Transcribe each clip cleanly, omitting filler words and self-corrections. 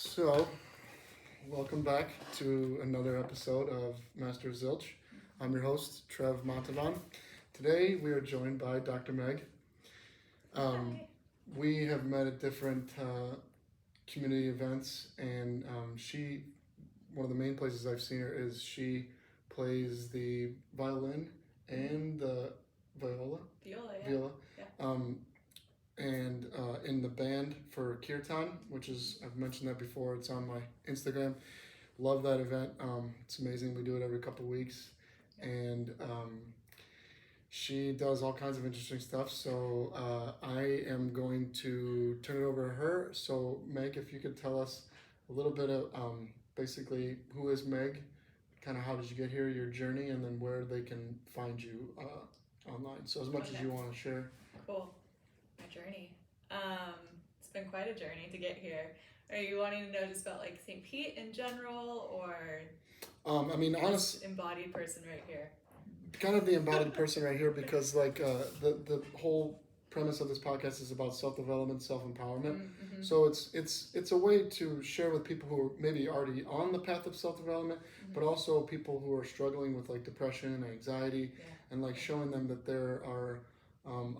So, welcome back to another episode of Master of Zilch. I'm your host, Trev Montalban. Today we are joined by Dr. Meg. We have met at different community events, and one of the main places I've seen her is she plays the violin and the viola. Viola. Yeah. And in the band for Kirtan, which is, I've mentioned that before, it's on my Instagram. Love that event. It's amazing. We do it every couple of weeks. And she does all kinds of interesting stuff. So I am going to turn it over to her. So Meg, if you could tell us a little bit of basically who is Meg, kind of how did you get here, your journey, and then where they can find you online. So as much as you want to share. Cool. My journey. It's been quite a journey to get here. Are you wanting to know just about like St. Pete in general, or honest embodied person right here? Kind of the embodied person right here, because like the whole premise of this podcast is about self-development, self-empowerment. Mm-hmm. So it's a way to share with people who are maybe already on the path of self-development, but also people who are struggling with like depression and anxiety, and like showing them that there are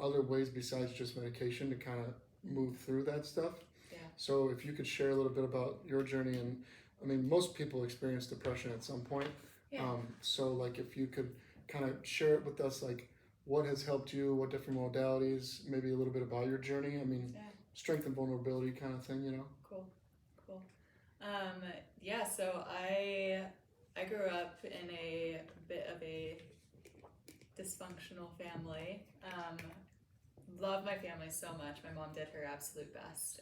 other ways besides just medication to kind of move through that stuff. Yeah. So if you could share a little bit about your journey, and I mean, most people experience depression at some point. Yeah. So like if you could kind of share it with us, like what has helped you, what different modalities, maybe a little bit about your journey. I mean, strength and vulnerability kind of thing, you know? Cool. So I grew up in a bit of a dysfunctional family. Love my family so much. My mom did her absolute best.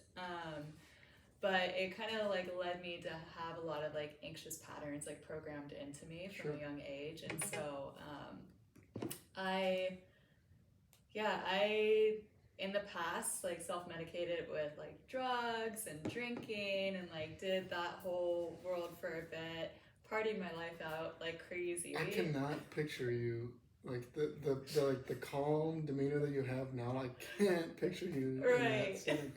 But it kind of like led me to have a lot of like anxious patterns like programmed into me from a young age. And so I in the past like self-medicated with like drugs and drinking and like did that whole world for a bit, partied my life out like crazy. I cannot picture you like the calm demeanor that you have now. I can't picture you right. in that setting.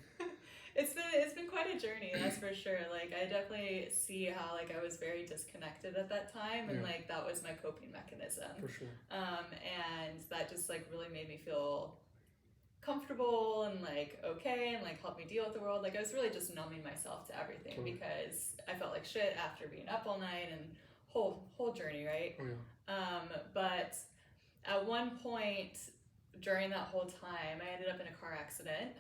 It's been quite a journey, that's for sure. Like I definitely see how like I was very disconnected at that time, and like that was my coping mechanism. For sure. And that just like really made me feel comfortable and like okay, and like helped me deal with the world. Like I was really just numbing myself to everything because I felt like shit after being up all night and whole journey, right? Oh yeah. But at one point during that whole time, I ended up in a car accident.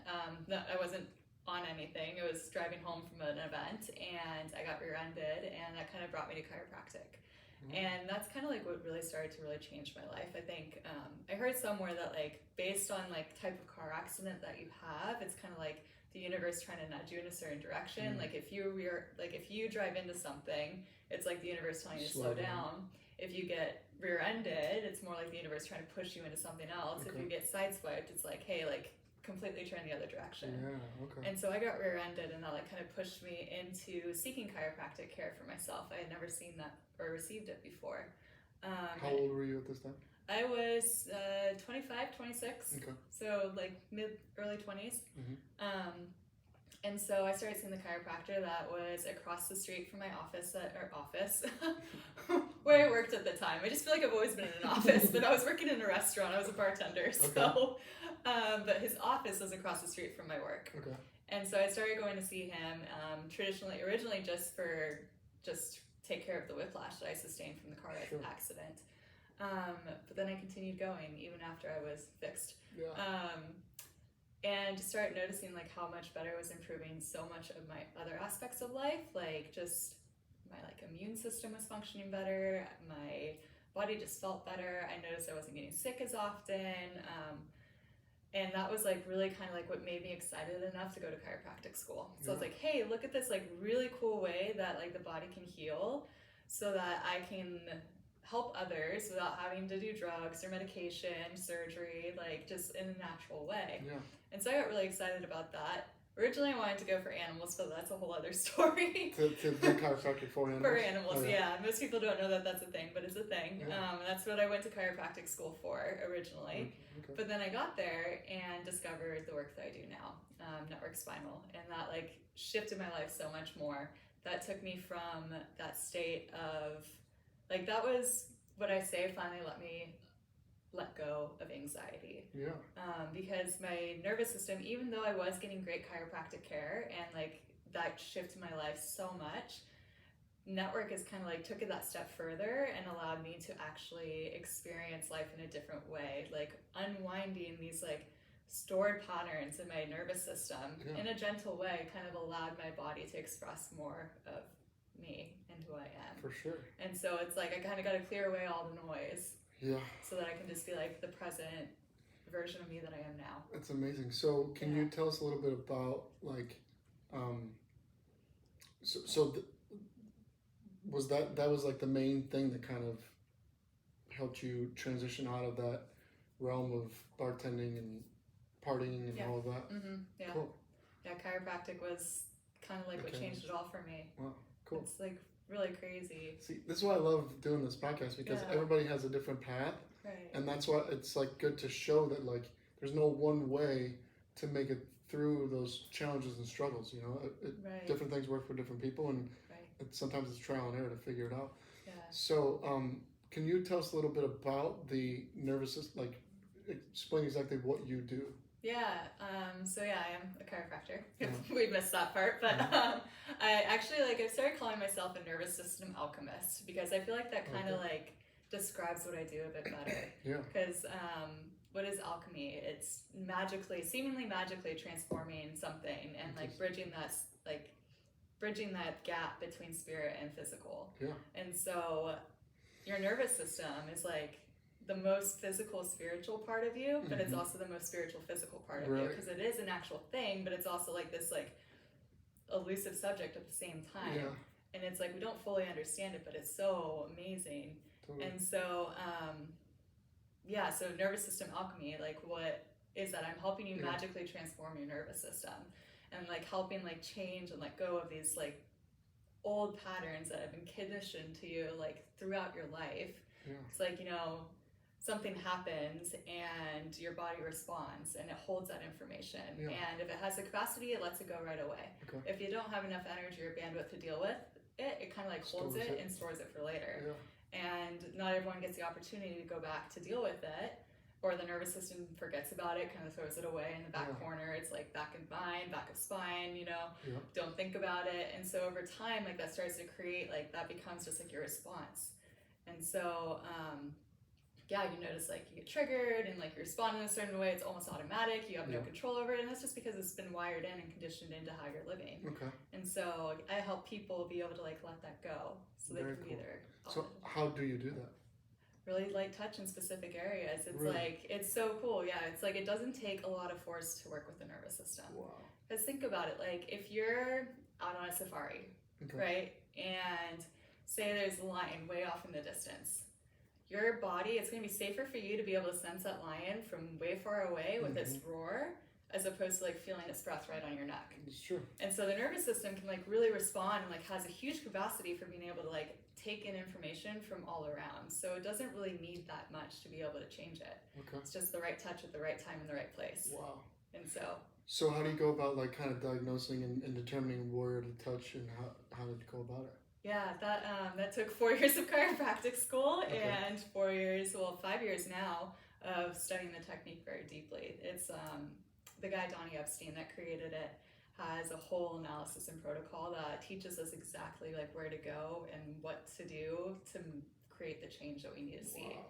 I wasn't on anything. It was driving home from an event, and I got rear-ended, and that kind of brought me to chiropractic. And that's kind of like what really started to really change my life. I think I heard somewhere that like based on like type of car accident that you have, it's kind of like the universe trying to nudge you in a certain direction. Like if you drive into something, it's like the universe telling you to slow down. If you get rear-ended, it's more like the universe trying to push you into something else. If you get sideswiped, it's like, hey, like completely turn the other direction. And so I got rear-ended, and that like kind of pushed me into seeking chiropractic care for myself. I had never seen that or received it before. How old were you at this time? I was 25, 26. Okay. So like early 20s. And so I started seeing the chiropractor that was across the street from my office where I worked at the time. I just feel like I've always been in an office, but I was working in a restaurant. I was a bartender. So, but his office was across the street from my work. Okay. And so I started going to see him originally just take care of the whiplash that I sustained from the car accident. But then I continued going even after I was fixed. And just started noticing like how much better I was improving so much of my other aspects of life, like just my like immune system was functioning better, my body just felt better. I noticed I wasn't getting sick as often, and that was like really kind of like what made me excited enough to go to chiropractic school. So I was like, hey, look at this like really cool way that like the body can heal, so that I can help others without having to do drugs or medication, surgery, like just in a natural way. And so I got really excited about that. Originally, I wanted to go for animals, but that's a whole other story. To do chiropractic for animals? For animals, Oh, yeah. Most people don't know that that's a thing, but it's a thing. Yeah. That's what I went to chiropractic school for originally. Okay. But then I got there and discovered the work that I do now, Network Spinal, and that like shifted my life so much more. That took me from that state of, like, that was what I say finally let me let go of anxiety. Yeah. Because my nervous system, even though I was getting great chiropractic care and like that shifted my life so much, Network is kind of like took it that step further and allowed me to actually experience life in a different way, like unwinding these like stored patterns in my nervous system in a gentle way kind of allowed my body to express more of me and who I am. For sure. And so it's like I kind of got to clear away all the noise. Yeah. So that I can just be like the present version of me that I am now. That's amazing. So can you tell us a little bit about like, was that was like the main thing that kind of helped you transition out of that realm of bartending and partying and all of that? Mm-hmm. Yeah. Cool. Yeah, chiropractic was kind of like what changed it all for me. Wow, cool. It's like really crazy. See, this is why I love doing this podcast, because everybody has a different path. Right. And that's why it's like good to show that like there's no one way to make it through those challenges and struggles, you know. Different things work for different people, and sometimes it's trial and error to figure it out. Yeah. So can you tell us a little bit about the nervous system, like explain exactly what you do? Yeah, so yeah, I am a chiropractor. We missed that part, but I actually I've started calling myself a nervous system alchemist because I feel like that kind of like describes what I do a bit better. Yeah. Because what is alchemy? It's seemingly magically transforming something and like bridging that gap between spirit and physical. Yeah. And so your nervous system is like the most physical spiritual part of you, but it's also the most spiritual physical part of you, because it is an actual thing, but it's also like this like elusive subject at the same time. Yeah. And it's like we don't fully understand it, but it's so amazing. Totally. And so so nervous system alchemy, like what is that? I'm helping you magically transform your nervous system and like helping like change and let go of these like old patterns that have been conditioned to you like throughout your life. Yeah. It's like, you know, something happens and your body responds and it holds that information. Yeah. And if it has the capacity, it lets it go right away. Okay. If you don't have enough energy or bandwidth to deal with it, it kind of like holds it and stores it for later. Yeah. And not everyone gets the opportunity to go back to deal with it, or the nervous system forgets about it, kind of throws it away in the back corner. It's like back of mind, back of spine, you know, don't think about it. And so over time, like that starts to create, like that becomes just like your response. And so, you notice like you get triggered and like you respond in a certain way. It's almost automatic. You have no control over it. And that's just because it's been wired in and conditioned into how you're living. Okay. And so I help people be able to like let that go so they can be there. So how do you do that? Really light touch in specific areas. It's like, it's so cool. Yeah. It's like, it doesn't take a lot of force to work with the nervous system. Wow. Because think about it. Like if you're out on a safari, right? And say there's a lion way off in the distance. Your body, it's going to be safer for you to be able to sense that lion from way far away with its roar, as opposed to like feeling its breath right on your neck. It's true. And so the nervous system can like really respond and like has a huge capacity for being able to like take in information from all around. So it doesn't really need that much to be able to change it. Okay. It's just the right touch at the right time in the right place. Wow. And so. So how do you go about like kind of diagnosing and determining where to touch, and how did you go about it? Yeah, that took 4 years of chiropractic school and 5 years now of studying the technique very deeply. It's the guy Donnie Epstein that created it has a whole analysis and protocol that teaches us exactly like where to go and what to do to create the change that we need to see. Wow.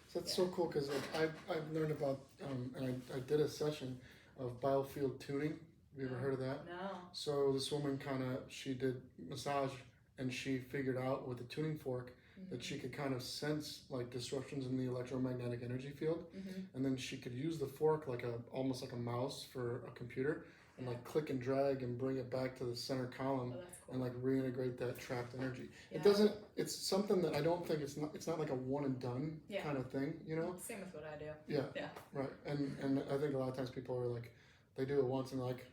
So that's so cool, because like, I've learned about and I did a session of biofield tuning. Have you ever heard of that? No. So this woman she did massage, and she figured out with a tuning fork that she could kind of sense like disruptions in the electromagnetic energy field, and then she could use the fork like almost like a mouse for a computer, and like click and drag and bring it back to the center column, and like reintegrate that trapped energy. It's something that I don't think it's not like a one and done kind of thing, you know? Same with what I do. Yeah. Right. And I think a lot of times people are like, they do it once and like,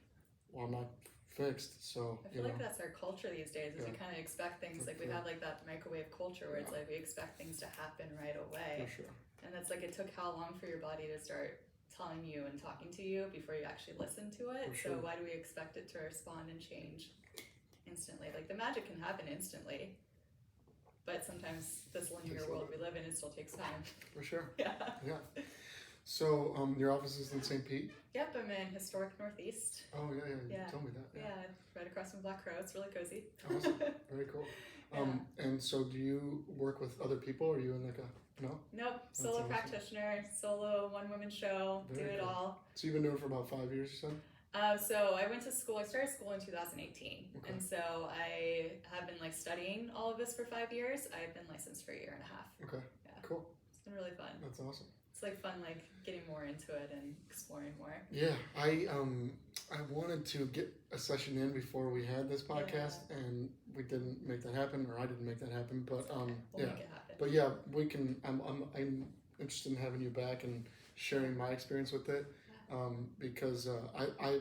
well, I'm not fixed, so I feel like that's our culture these days, is Yeah. we kind of expect things, like we have like that microwave culture where it's like we expect things to happen right away. for sure. And that's like, it took how long for your body to start telling you and talking to you before you actually listen to it? For sure. So why do we expect it to respond and change instantly? Like the magic can happen instantly, but sometimes this linear world we live in, it still takes time. For sure. Yeah. Yeah. So your office is in St. Pete? Yep, I'm in historic Northeast. Oh yeah, you Yeah. told me that. Yeah, right across from Black Crow. It's really cozy. Awesome. Very cool. And so do you work with other people? Or are you in like a, no? Nope, solo awesome. practitioner, solo one-woman show, Very do it cool. all. So you've been doing it for about 5 years, you said? So I went to school, I started school in 2018. Okay. And so I have been like studying all of this for 5 years. I've been licensed for a year and a half. Okay. Yeah. Cool. It's been really fun. That's awesome. It's like fun, like getting more into it and exploring more. Yeah, I wanted to get a session in before we had this podcast, and we didn't make that happen, or I didn't make that happen. But We'll yeah, make it happen. but yeah, we can. I'm interested in having you back and sharing my experience with it, because I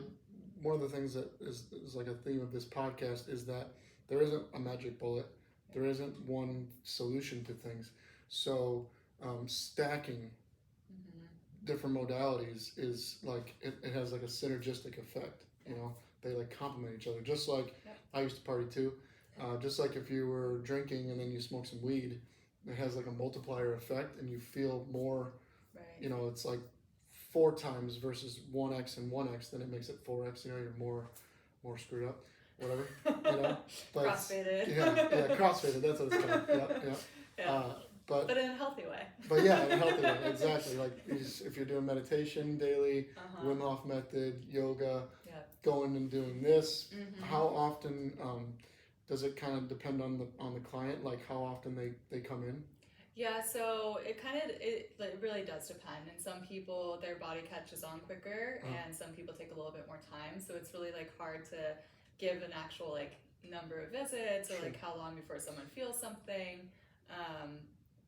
one of the things that is like a theme of this podcast is that there isn't a magic bullet, there isn't one solution to things. So stacking different modalities is like it has like a synergistic effect. You know, they like complement each other. Just like I used to party too. Just like if you were drinking and then you smoke some weed, it has like a multiplier effect, and you feel more. Right. You know, it's like 4 times versus 1x and 1x. Then it makes it 4x. You know, you're more screwed up. Whatever. You know, but Crossfaded. yeah, crossfaded. That's what it's called. Yeah. But in a healthy way. But yeah, in a healthy way, exactly. Like if you're doing meditation daily, Wim Hof method, yoga, going and doing this, how often does it kind of depend on the client? Like how often they come in? Yeah, so it really does depend. And some people, their body catches on quicker, and some people take a little bit more time. So it's really like hard to give an actual like number of visits or like how long before someone feels something.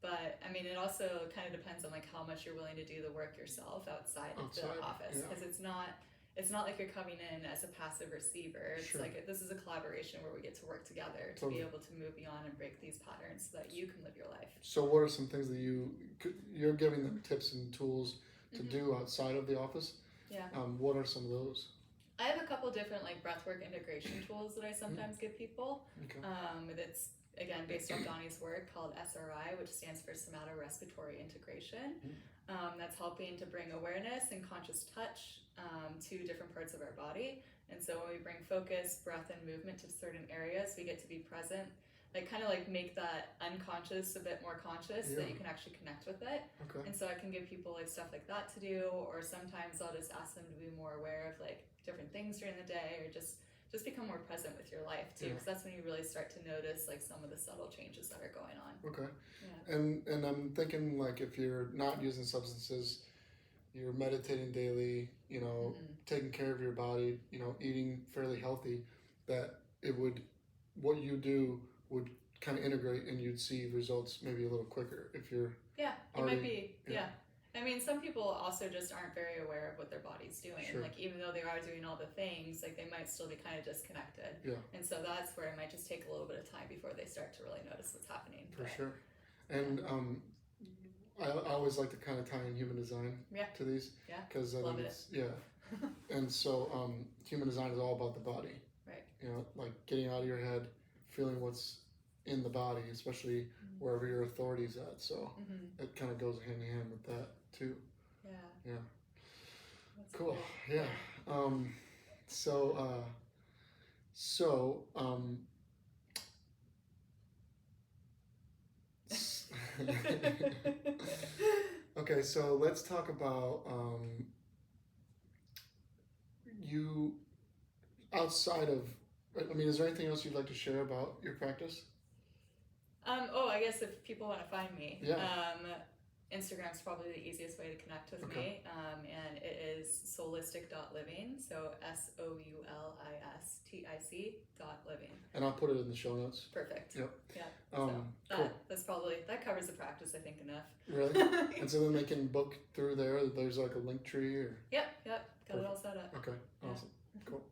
But I mean, it also kind of depends on like how much you're willing to do the work yourself outside of the office, because it's not like you're coming in as a passive receiver. It's like this is a collaboration where we get to work together to be able to move beyond and break these patterns so that you can live your life. So what are some things that you're giving them tips and tools to do outside of the office? Yeah. What are some of those? I have a couple different like breathwork integration tools that I sometimes give people. Okay. That's again based on Donnie's work called SRI, which stands for Somatorespiratory Integration. That's helping to bring awareness and conscious touch to different parts of our body. And so when we bring focus, breath, and movement to certain areas, we get to be present, like kind of like make that unconscious a bit more conscious so that you can actually connect with it. Okay. And so I can give people like stuff like that to do, or sometimes I'll just ask them to be more aware of like different things during the day, or just become more present with your life too, because that's when you really start to notice like some of the subtle changes that are going on. Okay. Yeah. And I'm thinking like if you're not using substances, you're meditating daily, you know, taking care of your body, you know, eating fairly healthy, that what you do would kind of integrate and you'd see results maybe a little quicker if you're it might be I mean, some people also just aren't very aware of what their body's doing. Sure. Like even though they are doing all the things, like they might still be kind of disconnected. Yeah. And so that's where it might just take a little bit of time before they start to really notice what's happening. For sure. And I always like to kind of tie in human design to these. Yeah. Because I think it's and so human design is all about the body. Right. You know, like getting out of your head, feeling what's in the body, especially wherever your authority's at. So it kind of goes hand in hand with that too. Yeah. That's cool. Good. Yeah. Okay, so let's talk about you outside of, I mean, is there anything else you'd like to share about your practice? I guess if people want to find me, Instagram's probably the easiest way to connect with me, and it is soulistic.living, so SOULISTIC.living. And I'll put it in the show notes. Perfect. Yep. Yeah. Cool. That covers the practice, I think, enough. Really? And so then they can book through there. There's like a link tree or. Yep. Got it all set up. Okay. Awesome. Cool.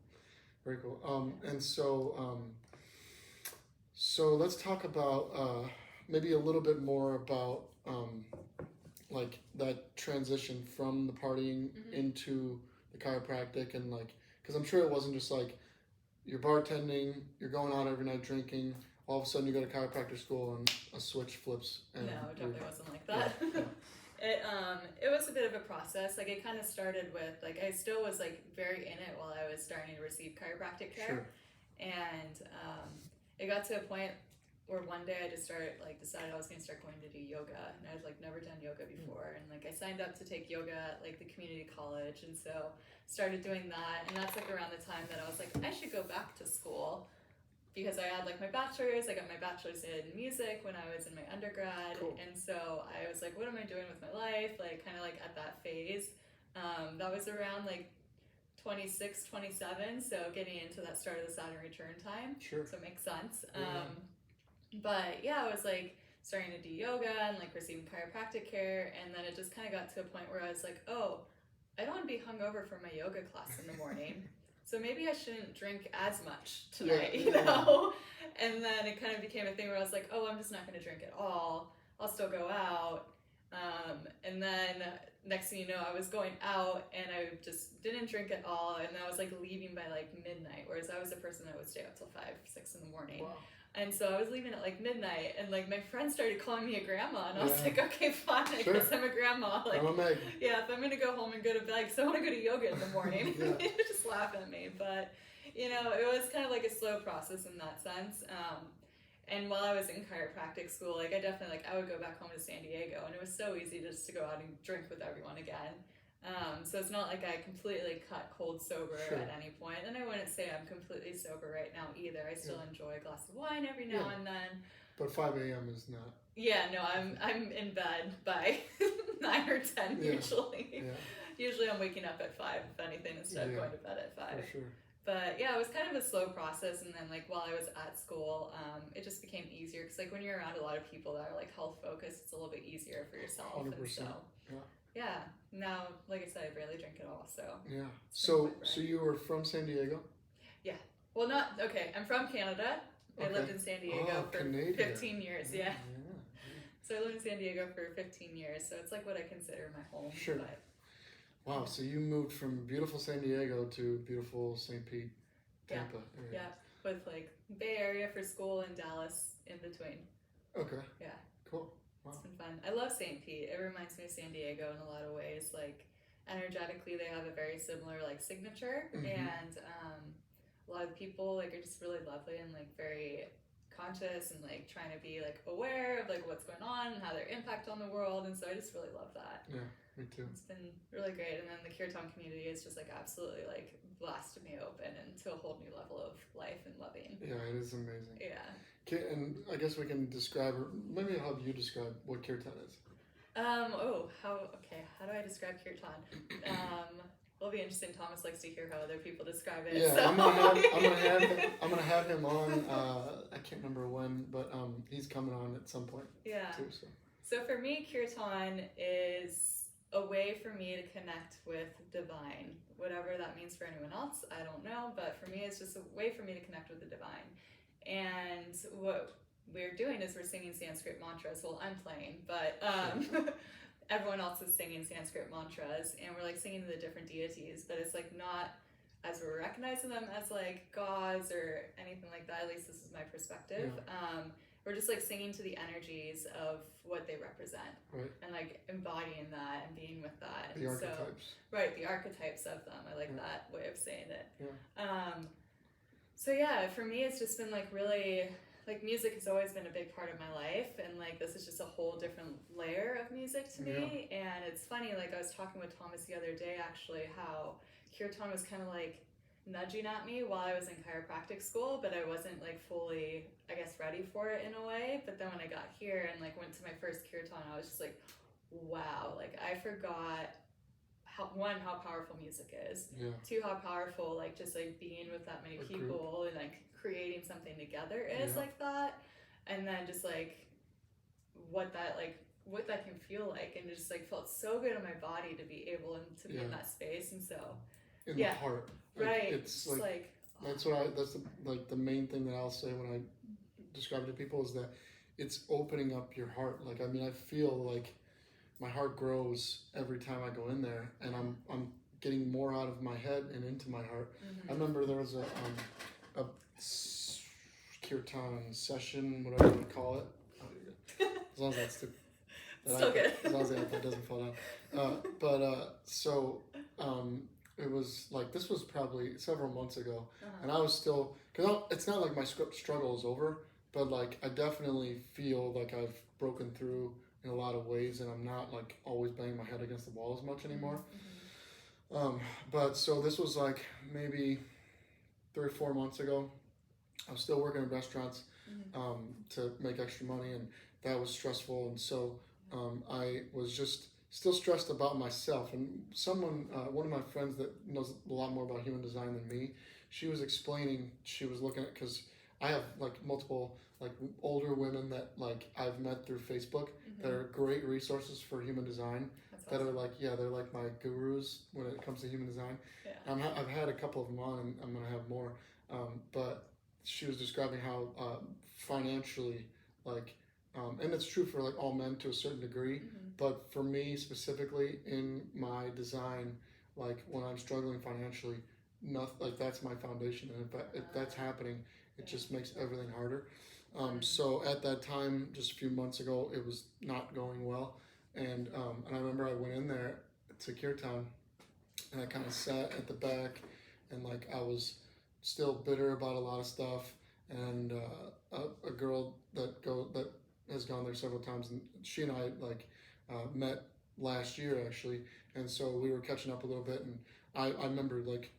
Very cool. And so let's talk about maybe a little bit more about like that transition from the partying into the chiropractic, and like, because I'm sure it wasn't just like you're bartending, you're going out every night drinking, all of a sudden you go to chiropractor school and a switch flips. And no, it definitely wasn't like that. Yeah. It was a bit of a process. Like, it kind of started with, like, I still was like very in it while I was starting to receive chiropractic care. Sure. And it got to a point where one day I just decided I was going to start going to do yoga, and I had like never done yoga before, and like I signed up to take yoga at like the community college, and so started doing that. And that's like around the time that I was like, I should go back to school, because I had like my bachelor's. I got my bachelor's in music when I was in my undergrad. Cool. And so I was like, what am I doing with my life? Like, kind of like at that phase. That was around like 26, 27, so getting into that start of the Saturn return time. Sure. So it makes sense. Yeah. But yeah, I was like starting to do yoga and like receiving chiropractic care, and then it just kind of got to a point where I was like, oh, I don't want to be hungover for my yoga class in the morning. So maybe I shouldn't drink as much tonight, you know? And then it kind of became a thing where I was like, oh, I'm just not going to drink at all. I'll still go out. And then next thing you know, I was going out and I just didn't drink at all. And I was like leaving by like midnight, whereas I was a person that would stay up till 5, 6 in the morning. Wow. And so I was leaving at like midnight, and like my friends started calling me a grandma, and I was like, okay, fine, I guess I'm a grandma. Like, yeah, if I'm gonna go home and go to bed, because I want to go to yoga in the morning, they just laugh at me. But you know, it was kind of like a slow process in that sense. And while I was in chiropractic school, like I definitely I would go back home to San Diego, and it was so easy just to go out and drink with everyone again. So it's not like I completely cut cold sober at any point. And I wouldn't say I'm completely sober right now either. I still enjoy a glass of wine every now and then. But 5 a.m. is not. Yeah, no, I'm in bed by 9 or 10 usually. Yeah. Usually I'm waking up at 5, if anything, instead of going to bed at 5. For sure. But yeah, it was kind of a slow process. And then like while I was at school, it just became easier. Because like when you're around a lot of people that are like health focused, it's a little bit easier for yourself. 100%. And so, yeah. Now, like I said, I barely drink at all, so. Yeah. So you were from San Diego? Yeah. Well, I'm from Canada. I lived in San Diego for Canadian. 15 years, yeah. So I lived in San Diego for 15 years, so it's like what I consider my home. Sure. But, wow, so you moved from beautiful San Diego to beautiful St. Pete, Tampa area. Yeah, with like Bay Area for school and Dallas in between. Okay. Yeah. Cool. Wow. It's been fun. I love St. Pete. It reminds me of San Diego in a lot of ways. Like, energetically, they have a very similar, like, signature. And a lot of people, like, are just really lovely and, like, very conscious and, like, trying to be, like, aware of, like, what's going on and how their impact on the world. And so I just really love that. Yeah, me too. It's been really great. And then the Kirtan community is just, like, absolutely, like, blasted me open into a whole new level of life and loving. Yeah, it is amazing. Yeah. And I guess we can describe, or maybe I'll have you describe what kirtan is. How do I describe kirtan? It'll be interesting. Thomas likes to hear how other people describe it. Yeah, so. I'm gonna have him on. I can't remember when, but he's coming on at some point. Yeah. Too, so for me, kirtan is a way for me to connect with divine. Whatever that means for anyone else, I don't know. But for me, it's just a way for me to connect with the divine. And what we're doing is we're singing Sanskrit mantras. Well, I'm playing, but everyone else is singing Sanskrit mantras, and we're like singing to the different deities, but it's like not as we're recognizing them as like gods or anything like that. At least this is my perspective. Yeah. We're just like singing to the energies of what they represent, and like embodying that and being with that. The archetypes. The archetypes of them. I like that way of saying it. Yeah. So yeah, for me, it's just been like really, like music has always been a big part of my life, and like this is just a whole different layer of music to me. And it's funny, like I was talking with Thomas the other day actually, how kirtan was kind of like nudging at me while I was in chiropractic school, but I wasn't like fully, I guess, ready for it in a way. But then when I got here and like went to my first kirtan, I was just like, wow, like I forgot how powerful music is. 2, how powerful like just like being with that many people and like creating something together is like that. And then just like what that can feel like, and it just like felt so good in my body to be able to be in that space. And so in the heart, like, it's like That's the main thing that I'll say when I describe it to people is that it's opening up your heart. Like, I mean, I feel like my heart grows every time I go in there, and I'm getting more out of my head and into my heart. I remember there was a kirtan session, whatever you call it. As long as that's the So good. As long as the iPad doesn't fall down. It was like, this was probably several months ago, and I was still, because it's not like my struggle is over, but like I definitely feel like I've broken through in a lot of ways, and I'm not like always banging my head against the wall as much anymore. But so this was like maybe 3 or 4 months ago. I was still working in restaurants to make extra money, and that was stressful, and so I was just still stressed about myself. And one of my friends that knows a lot more about human design than me, she was explaining, she was looking at, because I have like multiple like older women that like I've met through Facebook that are great resources for human design. That's that awesome. Are like, yeah, they're like my gurus when it comes to human design. Yeah. I've had a couple of them on, and I'm gonna have more. But she was describing how financially, like, and it's true for like all men to a certain degree, but for me specifically in my design, like when I'm struggling financially, like that's my foundation, and if that's happening, it just makes everything harder. So at that time, just a few months ago, it was not going well, and I remember I went in there to Kirtan, and I kind of sat at the back, and like I was still bitter about a lot of stuff, and a girl that has gone there several times, and she and I like met last year actually, and so we were catching up a little bit, and I remember like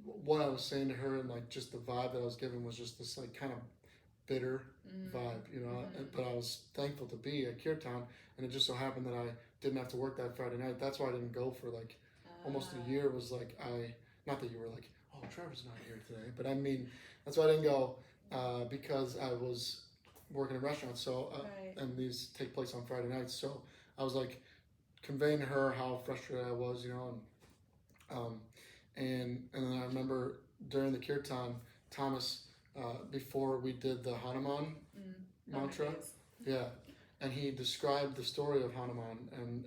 what I was saying to her, and like just the vibe that I was given was just this like kind of bitter vibe, you know. But I was thankful to be at Kirtan, and it just so happened that I didn't have to work that Friday night. That's why I didn't go for like almost a year. Was like not that you were like, oh, Trevor's not here today, but I mean that's why I didn't go because I was working in restaurants. So and these take place on Friday nights, so I was like conveying to her how frustrated I was, you know, and then I remember during the Kirtan, Thomas, before we did the Hanuman mantra, and he described the story of Hanuman, and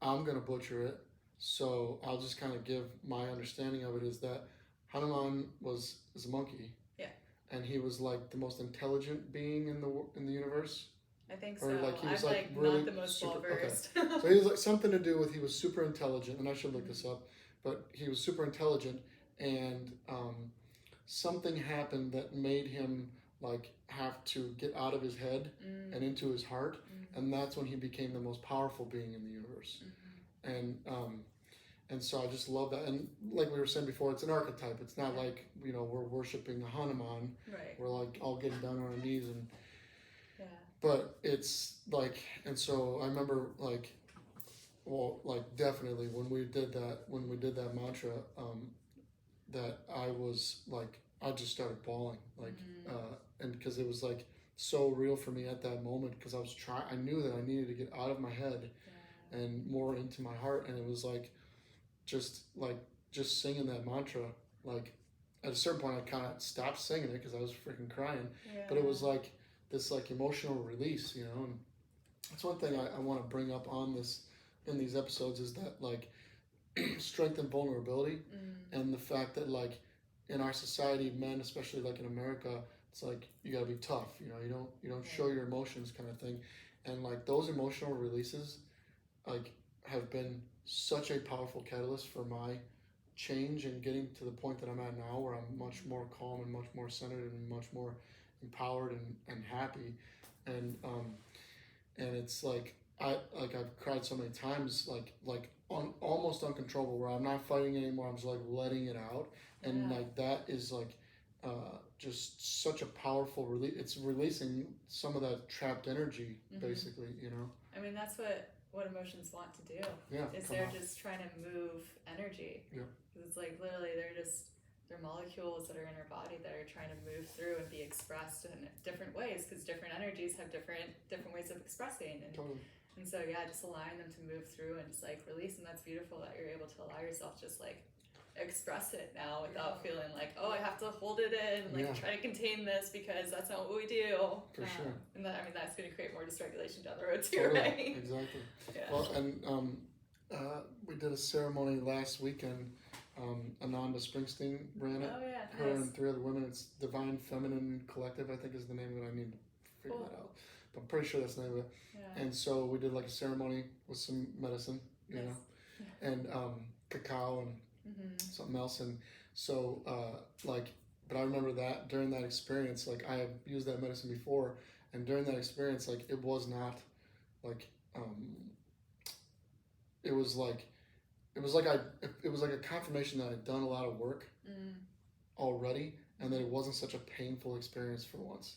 I'm gonna butcher it, so I'll just kind of give my understanding of it is that Hanuman is a monkey, and he was like the most intelligent being in the universe. I think so. Or like he was I'm like really not the most well versed. Okay. So he was like something to do with he was super intelligent, and I should look this up, but he was super intelligent, and something happened that made him like have to get out of his head and into his heart, and that's when he became the most powerful being in the universe. And so I just love that, and like we were saying before, it's an archetype. It's not like, you know, we're worshiping the Hanuman. Right. We're like all getting down on our knees and. But it's like, and so I remember like, well, like definitely when we did that mantra, that I was like, I just started bawling, like, and because it was like so real for me at that moment, because I knew that I needed to get out of my head and more into my heart, and it was like, just singing that mantra, like at a certain point I kind of stopped singing it because I was freaking crying, but it was like this like emotional release, you know. And that's one thing I want to bring up on this in these episodes is that like strength and vulnerability, and the fact that like in our society, men, especially like in America, it's like you gotta be tough, you know, you don't show your emotions kind of thing, and like those emotional releases like have been such a powerful catalyst for my change and getting to the point that I'm at now, where I'm much more calm and much more centered and much more empowered and happy, and it's like I've cried so many times, like almost uncontrollable, where I'm not fighting anymore. I'm just like letting it out, and like that is like just such a powerful release. It's releasing some of that trapped energy, basically, you know. I mean, that's what emotions want to do. They're just trying to move energy. Because it's like literally they're molecules that are in our body that are trying to move through and be expressed in different ways, because different energies have different ways of expressing, and so just allowing them to move through and just like release, and that's beautiful that you're able to allow yourself just like express it now without feeling like, oh, I have to hold it in, like try to contain this because that's not what we do. For sure. And that, I mean, that's going to create more dysregulation down the road too, totally. right? Exactly. Yeah. Well, and we did a ceremony last weekend. Ananda Springsteen ran it. Oh yeah, Her nice. and 3 other women. It's Divine Feminine Collective, I think is the name of it. I need to figure that out. But I'm pretty sure that's the name of it. Yeah. And so we did like a ceremony with some medicine, you know, and cacao and something else. And so but I remember that during that experience, like I had used that medicine before, and during that experience, like it was not like it was like a confirmation that I'd done a lot of work already, and that it wasn't such a painful experience for once.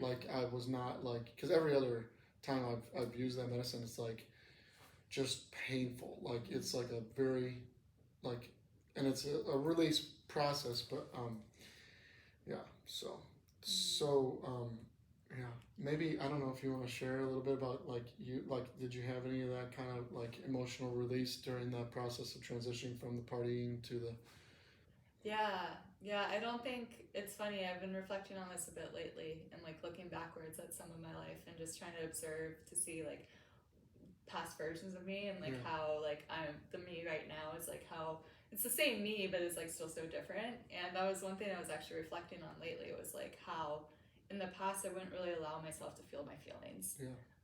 Like I was not like, because every other time I've used that medicine, it's like just painful. Like it's like a very like, and it's a release process, but maybe I don't know if you want to share a little bit about did you have any of that kind of like emotional release during that process of transitioning from the partying to the I don't think, it's funny, I've been reflecting on this a bit lately and like looking backwards at some of my life and just trying to observe to see like past versions of me and like how like I'm the me right now is like how it's the same me but it's like still so different. And that was one thing I was actually reflecting on lately, was like how in the past I wouldn't really allow myself to feel my feelings.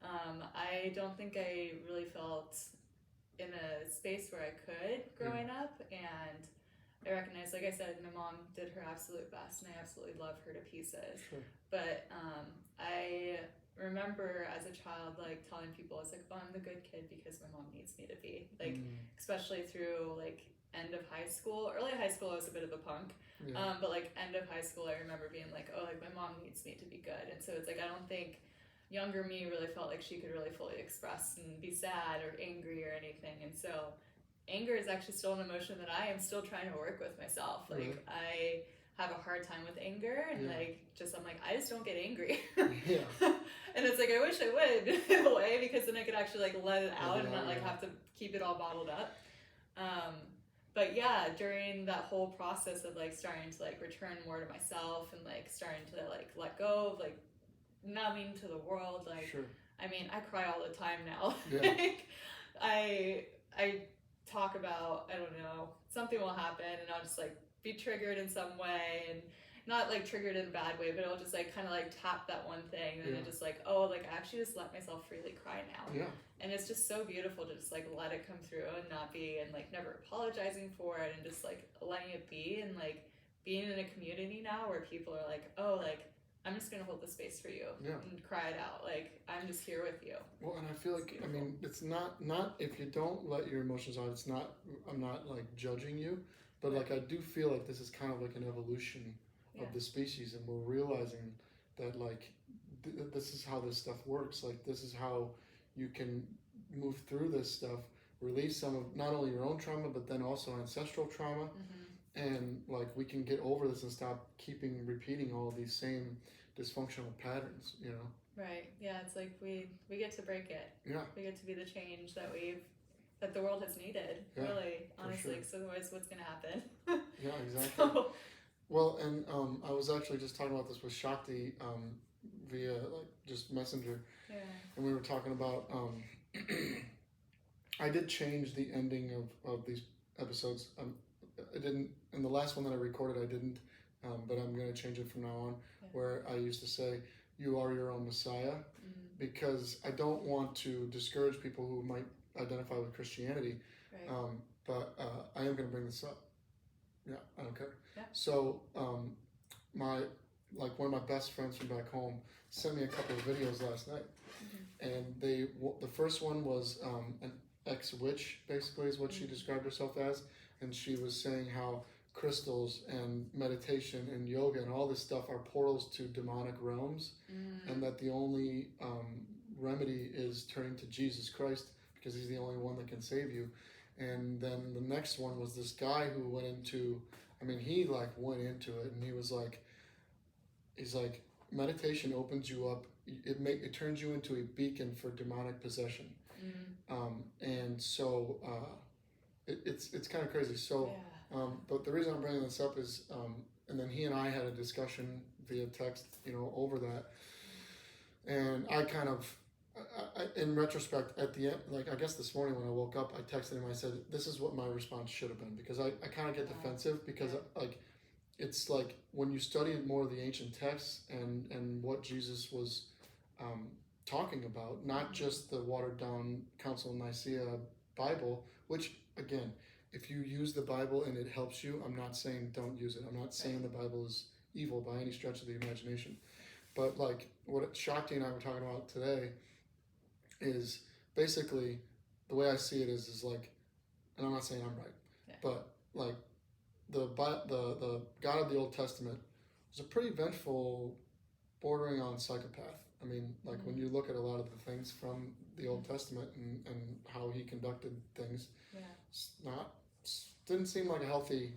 I don't think I really felt in a space where I could growing up, and I recognize, like I said, my mom did her absolute best and I absolutely love her to pieces. But I remember as a child like telling people, I was like, oh, I'm the good kid because my mom needs me to be, like especially through like end of high school. Early high school I was a bit of a punk, but like end of high school I remember being like, oh, like my mom needs me to be good. And so it's like I don't think younger me really felt like she could really fully express and be sad or angry or anything. And so anger is actually still an emotion that I am still trying to work with myself. Like I have a hard time with anger, and like just I'm like I just don't get angry. And it's like I wish I would in a way, because then I could actually like let it out and not like have to keep it all bottled up. But yeah, during that whole process of like starting to like return more to myself and like starting to like let go of like not mean to the world, like I mean I cry all the time now. Like I talk about, I don't know, something will happen and I'll just like be triggered in some way, and not like triggered in a bad way, but I'll just like kind of like tap that one thing and then just like, oh, like I actually just let myself freely cry now. And it's just so beautiful to just like let it come through and not be, and like never apologizing for it and just like letting it be, and like being in a community now where people are like, oh, like I'm just gonna hold the space for you and cry it out. Like I'm just here with you. Well, and I feel like I mean it's not if you don't let your emotions out, it's not. I'm not like judging you, but like I do feel like this is kind of like an evolution of the species, and we're realizing that like this is how this stuff works. Like this is how you can move through this stuff, release some of not only your own trauma but then also ancestral trauma. And like we can get over this and stop repeating all of these same dysfunctional patterns, you know? Right. Yeah. It's like we get to break it. We get to be the change that the world has needed. Really, honestly. Because otherwise, what's going to happen? Exactly. Well, and I was actually just talking about this with Shakti via like just Messenger, and we were talking about. I did change the ending of these episodes. I didn't, in the last one that I recorded, I didn't, but I'm going to change it from now on, where I used to say, you are your own Messiah, because I don't want to discourage people who might identify with Christianity, but I am going to bring this up. I don't care. So one of my best friends from back home sent me a couple of videos last night, and the first one was an ex-witch, basically is what she described herself as. And she was saying how crystals and meditation and yoga and all this stuff are portals to demonic realms, and that the only remedy is turning to Jesus Christ, because he's the only one that can save you. And then the next one was this guy who went into, he like went into it, and he's like, meditation opens you up. It turns you into a beacon for demonic possession. And so it's kind of crazy. So But the reason I'm bringing this up is, and then he and I had a discussion via text, over that. And I kind of, in retrospect, at the end, like I guess this morning when I woke up, I texted him. I said, "This is what my response should have been," because I kind of get defensive because like it's like when you study more of the ancient texts and what Jesus was talking about, not just the watered down Council of Nicaea Bible, which again, if you use the Bible and it helps you, I'm not saying don't use it. I'm not saying the Bible is evil by any stretch of the imagination. But like what Shakti and I were talking about today is basically the way I see it is like, and I'm not saying I'm right, but like the God of the Old Testament was a pretty vengeful, bordering on psychopath. I mean, like when you look at a lot of the things from the Old Testament and how he conducted things, it's didn't seem like a healthy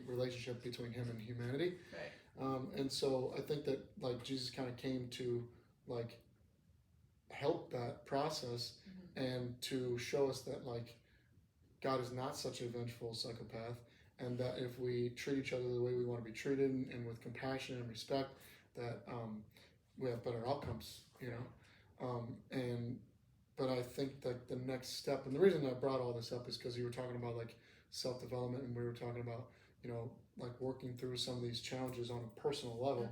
relationship between him and humanity. Right. And so I think that like Jesus kind of came to like help that process and to show us that like God is not such a vengeful psychopath, and that if we treat each other the way we want to be treated and with compassion and respect, that we have better outcomes, but I think that the next step, and the reason I brought all this up is because you were talking about like self-development, and we were talking about like working through some of these challenges on a personal level,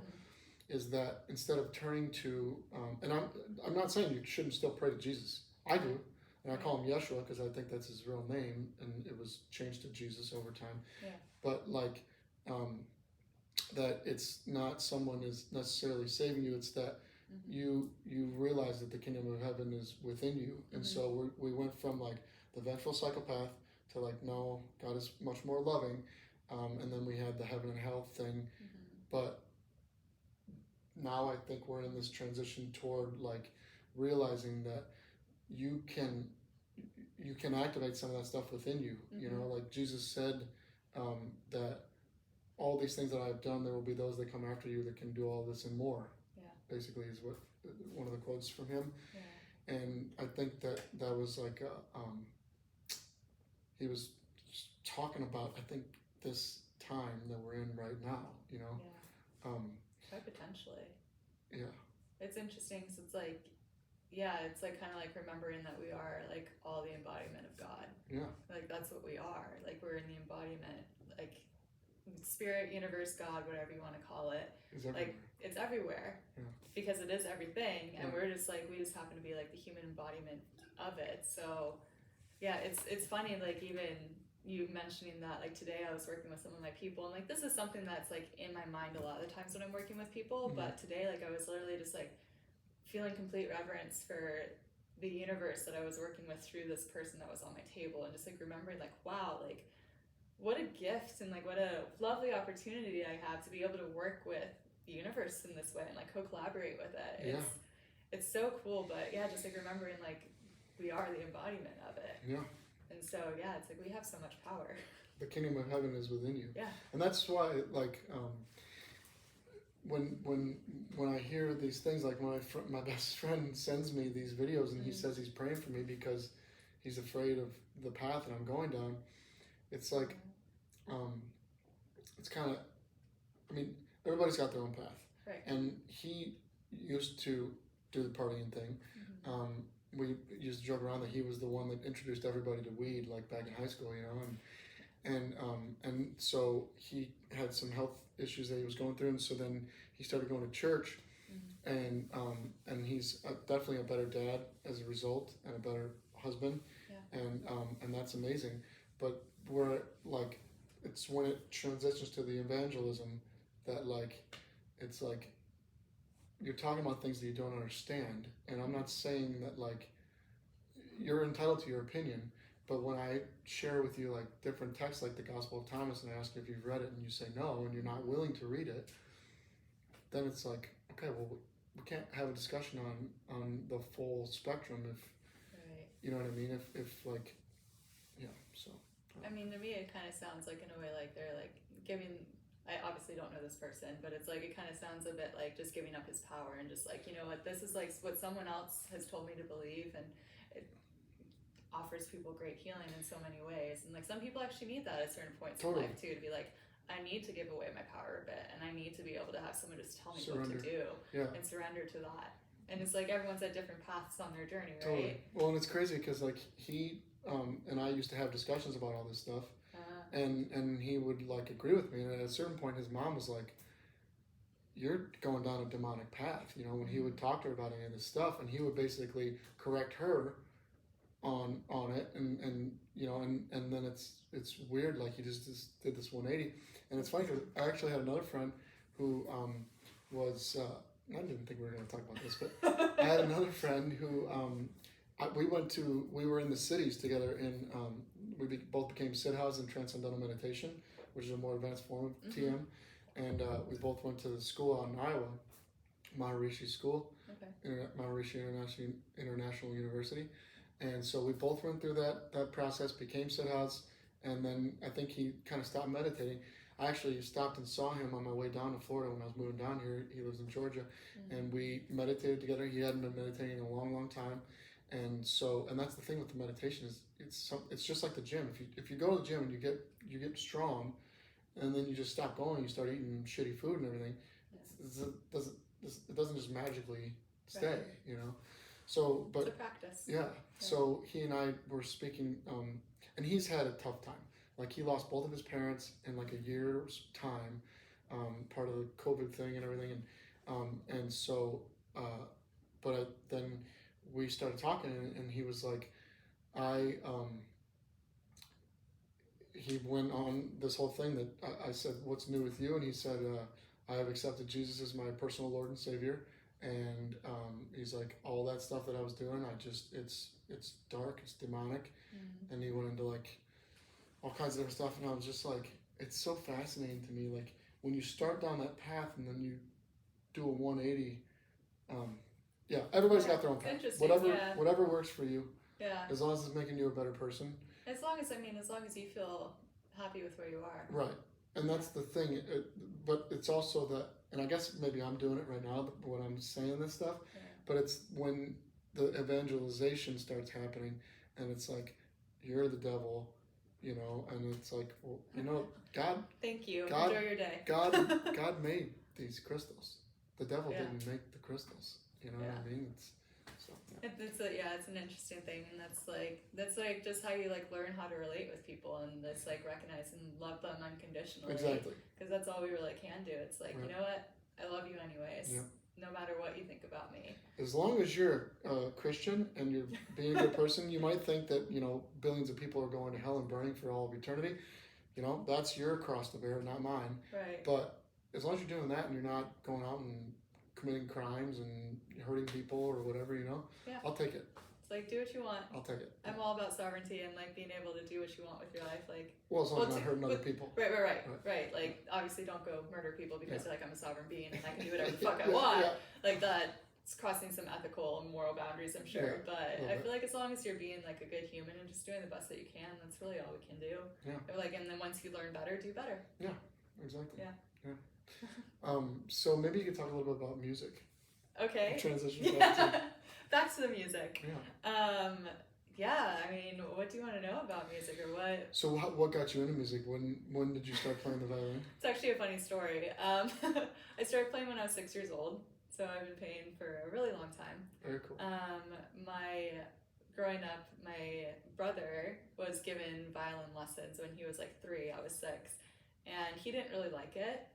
is that instead of turning to and I'm not saying you shouldn't still pray to Jesus. I do, and I call him Yeshua because I think that's his real name, and it was changed to Jesus over time. But like that it's not someone is necessarily saving you, it's that you realize that the kingdom of heaven is within you. And so we went from like the vengeful psychopath to like, no, God is much more loving, and then we had the heaven and hell thing. But now I think we're in this transition toward like realizing that you can activate some of that stuff within you. Like Jesus said that all these things that I've done, there will be those that come after you that can do all this and more. Basically is what one of the quotes from him. And I think that was like he was talking about, I think, this time that we're in right now, Quite potentially. Yeah. It's interesting because it's like, it's like kind of like remembering that we are like all the embodiment of God. Like that's what we are. Like we're in the embodiment, like spirit, universe, God, whatever you want to call it. It's everywhere. Like it's everywhere. Because it is everything, and we're just like, we just happen to be like the human embodiment of it. So it's funny, like even you mentioning that, like today I was working with some of my people, and like this is something that's like in my mind a lot of the times when I'm working with people, but today like I was literally just like feeling complete reverence for the universe that I was working with through this person that was on my table, and just like remembering like, wow, like what a gift and like what a lovely opportunity I have to be able to work with the universe in this way and like co-collaborate with it. It's so cool, but just like remembering like we are the embodiment of it. And so it's like we have so much power. The kingdom of heaven is within you. And that's why like when I hear these things, like when my best friend sends me these videos and he says he's praying for me because he's afraid of the path that I'm going down, it's like it's kind of, I mean, everybody's got their own path. And he used to do the partying thing. We used to joke around that he was the one that introduced everybody to weed, like back in high school, and so he had some health issues that he was going through, and so then he started going to church, and he's definitely a better dad as a result, and a better husband, and that's amazing. But we're like, it's when it transitions to the evangelism that like, it's like you're talking about things that you don't understand, and I'm not saying that like you're entitled to your opinion, but when I share with you like different texts like the Gospel of Thomas and I ask you if you've read it and you say no and you're not willing to read it, then it's like, okay, well we can't have a discussion on the full spectrum if you know what I mean, if like so I mean, to me it kind of sounds like in a way like they're like giving, I obviously don't know this person, but it's like it kind of sounds a bit like just giving up his power and just like, you know what, this is like what someone else has told me to believe, and offers people great healing in so many ways. And like some people actually need that at certain points Totally. in life too, to be like, I need to give away my power a bit, and I need to be able to have someone just tell me Surrender. what to do Yeah. and surrender to that. And it's like everyone's at different paths on their journey, right? Totally. Well, and it's crazy because like he and I used to have discussions about all this stuff, and he would like agree with me. And at a certain point, his mom was like, "You're going down a demonic path," you know. When he would talk to her about any of this stuff, and he would basically correct her on it, and you know, and then it's weird. Like he just did this 180, and it's funny because I actually had another friend who was. I didn't think we were going to talk about this, but I had another friend who we were in the cities together in we both became Sit House and Transcendental Meditation, which is a more advanced form of TM, and we both went to the school out in Iowa, Maharishi School, Maharishi International University, and so we both went through that process, became Sit House, and then I think he kind of stopped meditating. I actually stopped and saw him on my way down to Florida when I was moving down here. He lives in Georgia, and we meditated together. He hadn't been meditating in a long, long time, and that's the thing with the meditation is it's just like the gym. If you go to the gym and you get strong, and then you just stop going, you start eating shitty food and everything. It doesn't just magically stay, you know. So, but it's a practice. Yeah. So he and I were speaking, and he's had a tough time. Like he lost both of his parents in like a year's time, part of the COVID thing and everything, and so, but then we started talking, and he was like, he went on this whole thing that I said, "What's new with you?" And he said, "I have accepted Jesus as my personal Lord and Savior," and he's like, all that stuff that I was doing, it's dark, it's demonic, and he went into like all kinds of different stuff, and I was just like, it's so fascinating to me, like when you start down that path and then you do a 180, everybody's got their own path. Whatever works for you. Yeah. As long as it's making you a better person. As long as you feel happy with where you are. Right. And that's the thing. But it's also that, and I guess maybe I'm doing it right now when I'm saying this stuff, but it's when the evangelization starts happening, and it's like, you're the devil, you know, and it's like, well, you know, God. Thank you. God, enjoy your day. God made these crystals. The devil didn't make the crystals. You know what I mean? It's an interesting thing, and that's like just how you like learn how to relate with people, and it's like recognize and love them unconditionally. Exactly. Because that's all we really can do. It's like, you know what? I love you anyways. No matter what you think about me. As long as you're a Christian and you're being a good person, you might think that, you know, billions of people are going to hell and burning for all of eternity. You know, that's your cross to bear, not mine. Right. But as long as you're doing that and you're not going out and committing crimes and hurting people or whatever, you know, I'll take it. It's like, do what you want. I'll take it. I'm all about sovereignty and like being able to do what you want with your life. Like, well, as long as you're not hurting other people. Right. Like, obviously, don't go murder people because you're like, I'm a sovereign being and I can do whatever the fuck I want. Like that. It's crossing some ethical and moral boundaries, I'm sure. But I feel like as long as you're being like a good human and just doing the best that you can, that's really all we can do. Yeah. Like, and then once you learn better, do better. Yeah. Exactly. Yeah. So maybe you could talk a little bit about music. Okay. Transition back to the music. Yeah. I mean, what do you want to know about music, or what? So what got you into music? When did you start playing the violin? It's actually a funny story. I started playing when I was 6 years old, so I've been playing for a really long time. Very cool. Growing up, my brother was given violin lessons when he was like 3. I was 6, and he didn't really like it.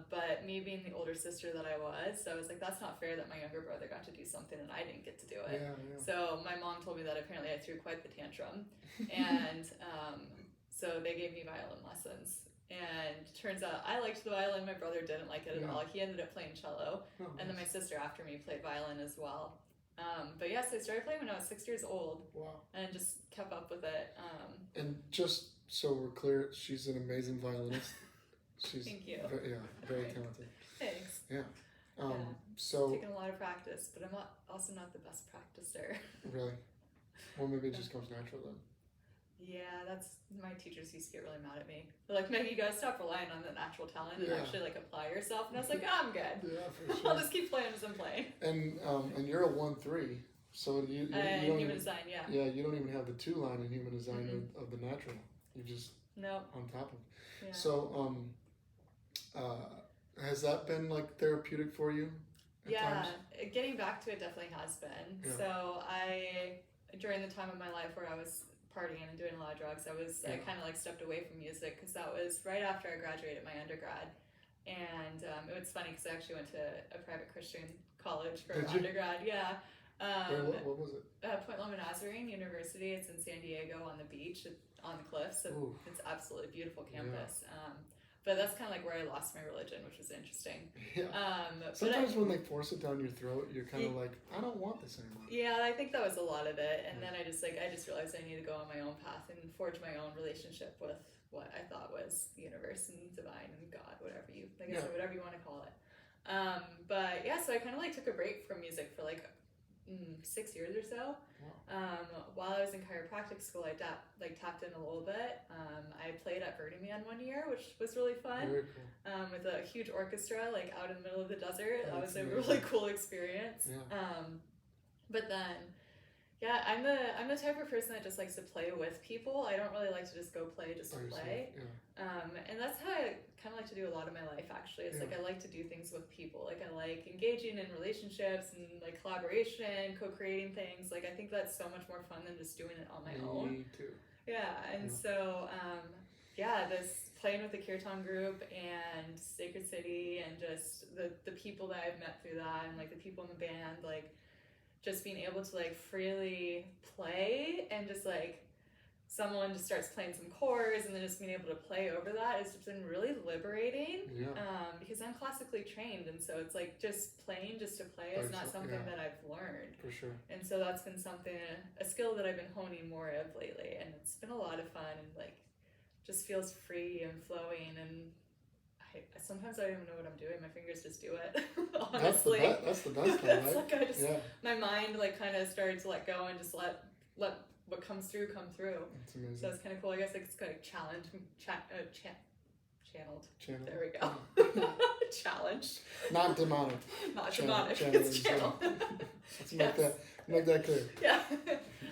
But me being the older sister that I was, so I was like, that's not fair that my younger brother got to do something and I didn't get to do it. So my mom told me that apparently I threw quite the tantrum, and so they gave me violin lessons. And turns out I liked the violin, my brother didn't like it at all. He ended up playing cello, and then my sister after me played violin as well. But yes, I started playing when I was 6 years old. Wow. And just kept up with it. And just so we're clear, she's an amazing violinist. She's Thank you. Very talented. Thanks. Yeah. So taking a lot of practice, but I'm also not the best practicer. Really? Well, maybe it just comes natural then. Yeah, that's my teachers used to get really mad at me. They're like, Meg, you gotta stop relying on the natural talent and actually like apply yourself. And I was like, I'm good. Yeah, for sure. I'll just keep playing as I'm playing. And you're a 1-3. So you in don't human even, design, yeah. yeah, you don't even have the 2-line in human design of the natural. You just No. on top of. Yeah. So has that been like therapeutic for you? At times? Getting back to it definitely has been. Yeah. So during the time of my life where I was partying and doing a lot of drugs, I kind of like stepped away from music because that was right after I graduated my undergrad. And it was funny because I actually went to a private Christian college for undergrad. Yeah. What was it? Point Loma Nazarene University. It's in San Diego on the beach, on the cliffs. So it's absolutely beautiful campus. Yeah. But that's kind of like where I lost my religion, which was interesting. Yeah. Sometimes when they force it down your throat, you're kind of like, I don't want this anymore. Yeah, I think that was a lot of it. And then I just realized I need to go on my own path and forge my own relationship with what I thought was the universe and divine and God, whatever you want to call it. But yeah, so I kind of like took a break from music for like 6 years or so. Wow. While I was in chiropractic school, I tapped in a little bit. I played at Burning Man one year, which was really fun. Very cool. With a huge orchestra, like out in the middle of the desert. That was a amazing. really cool experience. Yeah. But then, yeah, I'm the type of person that just likes to play with people. I don't really like to just go play just to play. Yeah. And that's how I kind of like to do a lot of my life, actually. It's like I like to do things with people. Like I like engaging in relationships and like collaboration, co-creating things. Like I think that's so much more fun than just doing it on my own. Me too. Yeah, and so, this playing with the Kirtan group and Sacred City and just the people that I've met through that and like the people in the band, like just being able to like freely play and just like someone just starts playing some chords and then just being able to play over that has been really liberating. Yeah. Because I'm classically trained, and so it's like just playing just to play is not something that I've learned. For sure. And so that's been a skill that I've been honing more of lately, and it's been a lot of fun and like just feels free and flowing, and sometimes I don't even know what I'm doing. My fingers just do it. Honestly, that's the best thing, right? It's like my mind like kind of started to let go and just let what comes through come through. That's amazing. So it's kind of cool. I guess like it's kind of channeled. There we go. Challenged. Not demonic. Not demonic. It's channeled. Let's make that clear. Yeah.